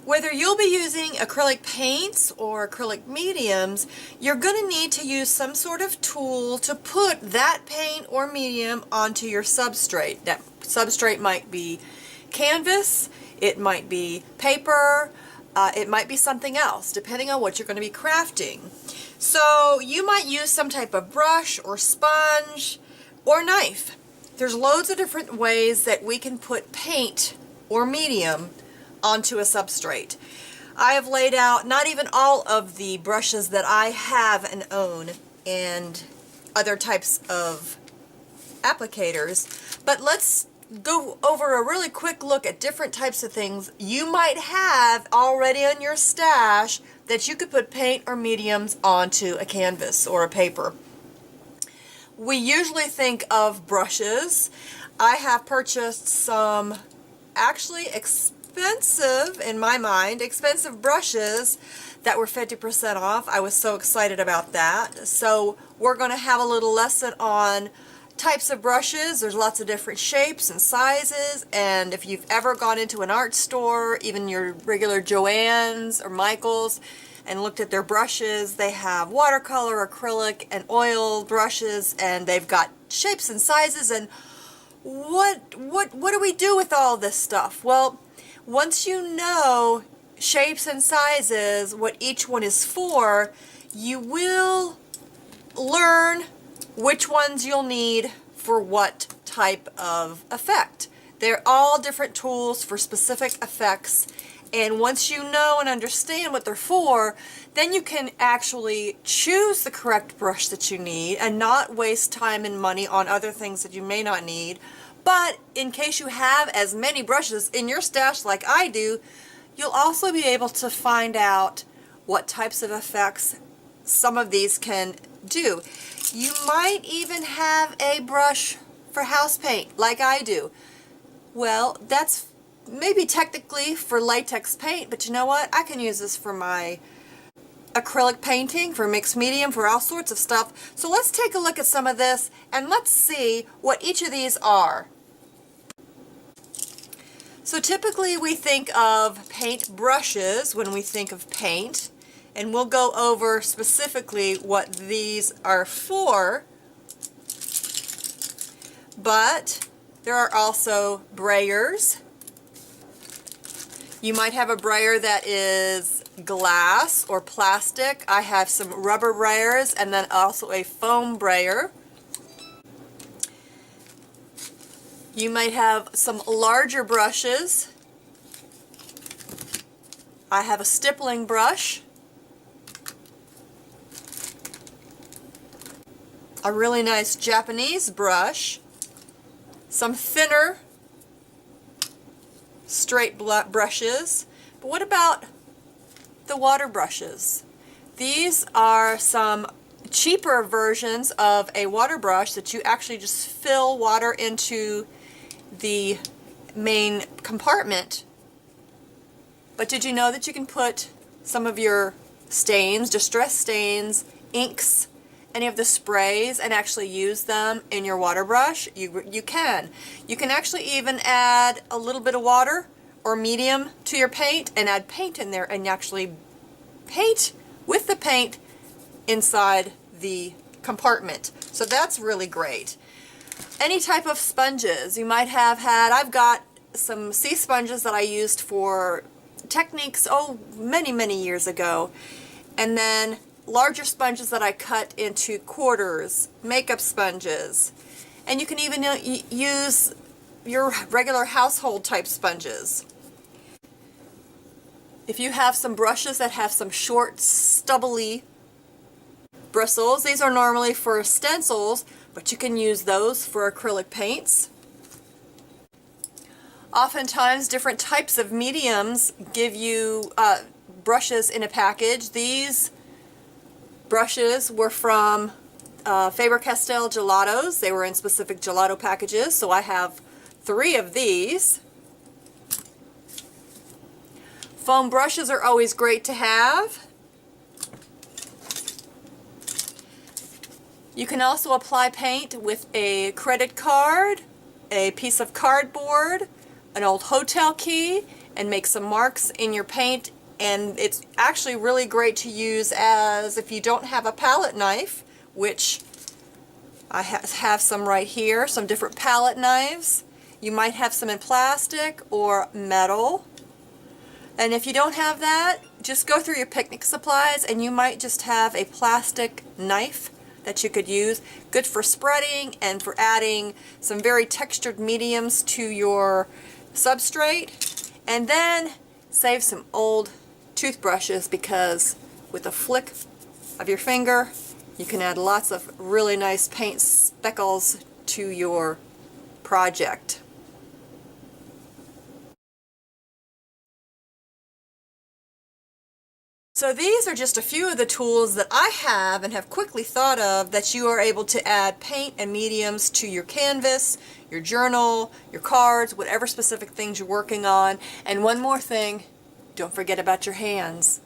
Whether you'll be using acrylic paints or acrylic mediums, you're going to need to use some sort of tool to put that paint or medium onto your substrate. That substrate might be canvas, it might be paper, it might be something else, depending on what you're going to be crafting. So you might use some type of brush or sponge or knife. There's loads of different ways that we can put paint or medium onto a substrate. I have laid out not even all of the brushes that I have and own and other types of applicators, but let's go over a really quick look at different types of things you might have already in your stash that you could put paint or mediums onto a canvas or a paper. We usually think of brushes. I have purchased some actually expensive, in my mind, expensive brushes that were 50% off. I was so excited about that. So we're going to have a little lesson on types of brushes. There's lots of different shapes and sizes, and if you've ever gone into an art store, even your regular Joann's or Michael's, and looked at their brushes, they have watercolor, acrylic, and oil brushes, and they've got shapes and sizes, and what do we do with all this stuff? Well, once you know shapes and sizes, what each one is for, you will learn which ones you'll need for what type of effect. They're all different tools for specific effects, and once you know and understand what they're for, then you can actually choose the correct brush that you need and not waste time and money on other things that you may not need. But in case you have as many brushes in your stash like I do, you'll also be able to find out what types of effects some of these can do. You might even have a brush for house paint like I do. Well, that's maybe technically for latex paint, but you know what? I can use this for my acrylic painting, for mixed medium, for all sorts of stuff. So let's take a look at some of this and let's see what each of these are. So typically we think of paint brushes when we think of paint, and we'll go over specifically what these are for, but there are also brayers. You might have a brayer that is glass or plastic. I have some rubber brayers and then also a foam brayer. You might have some larger brushes. I have a stippling brush, a really nice Japanese brush, some thinner straight brushes. But what about the water brushes? These are some cheaper versions of a water brush that you actually just fill water into the main compartment. But did you know that you can put some of your stains, distress stains, inks, any of the sprays, and actually use them in your water brush? You can. You can actually even add a little bit of water or medium to your paint and add paint in there and actually paint with the paint inside the compartment. So that's really great. Any type of sponges you might have had. I've got some sea sponges that I used for techniques, many years ago. And then larger sponges that I cut into quarters, makeup sponges. And you can even use your regular household type sponges. If you have some brushes that have some short, stubbly bristles, these are normally for stencils, but you can use those for acrylic paints. Oftentimes, different types of mediums give you brushes in a package. These brushes were from Faber-Castell Gelatos. They were in specific gelato packages, so I have 3 of these. Foam brushes are always great to have. You can also apply paint with a credit card, a piece of cardboard, an old hotel key, and make some marks in your paint. And it's actually really great to use as, if you don't have a palette knife, which I have some right here, some different palette knives. You might have some in plastic or metal. And if you don't have that, just go through your picnic supplies and you might just have a plastic knife that you could use. Good for spreading and for adding some very textured mediums to your substrate. And then save some old toothbrushes, because with a flick of your finger you can add lots of really nice paint speckles to your project. So these are just a few of the tools that I have and have quickly thought of that you are able to add paint and mediums to your canvas, your journal, your cards, whatever specific things you're working on. And one more thing, don't forget about your hands.